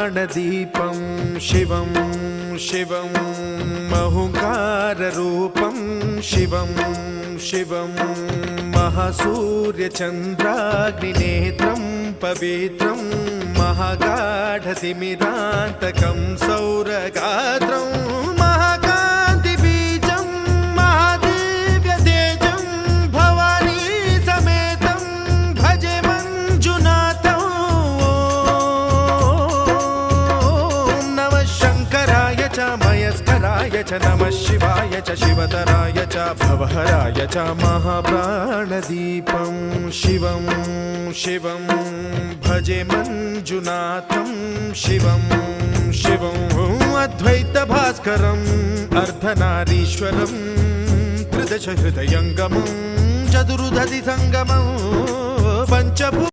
महाप्राणदीपं शिवं शिवं महुङ्काररूपं शिवं शिवं महासूर्यचन्द्राग्निनेत्रं पवित्रं महागाढतिमिरान्तकं सौरगात्रं महाकान्तिबीजं महादिव्यतेजं भवानी समेतं भजे मञ्जुनाथं। ॐ नमः शङ्कराय च मयस्कराय च नमः शिवाय च शिवतराय च भवहराय च महाप्राणदीपं शिवं शिवं भजे मञ्जुनाथं शिवं शिवं अद्वैतभास्करम् अर्धनारीश्वरं त्रिदश हृदयङ्गमं चतुर्दधि सङ्गमं पञ्चभू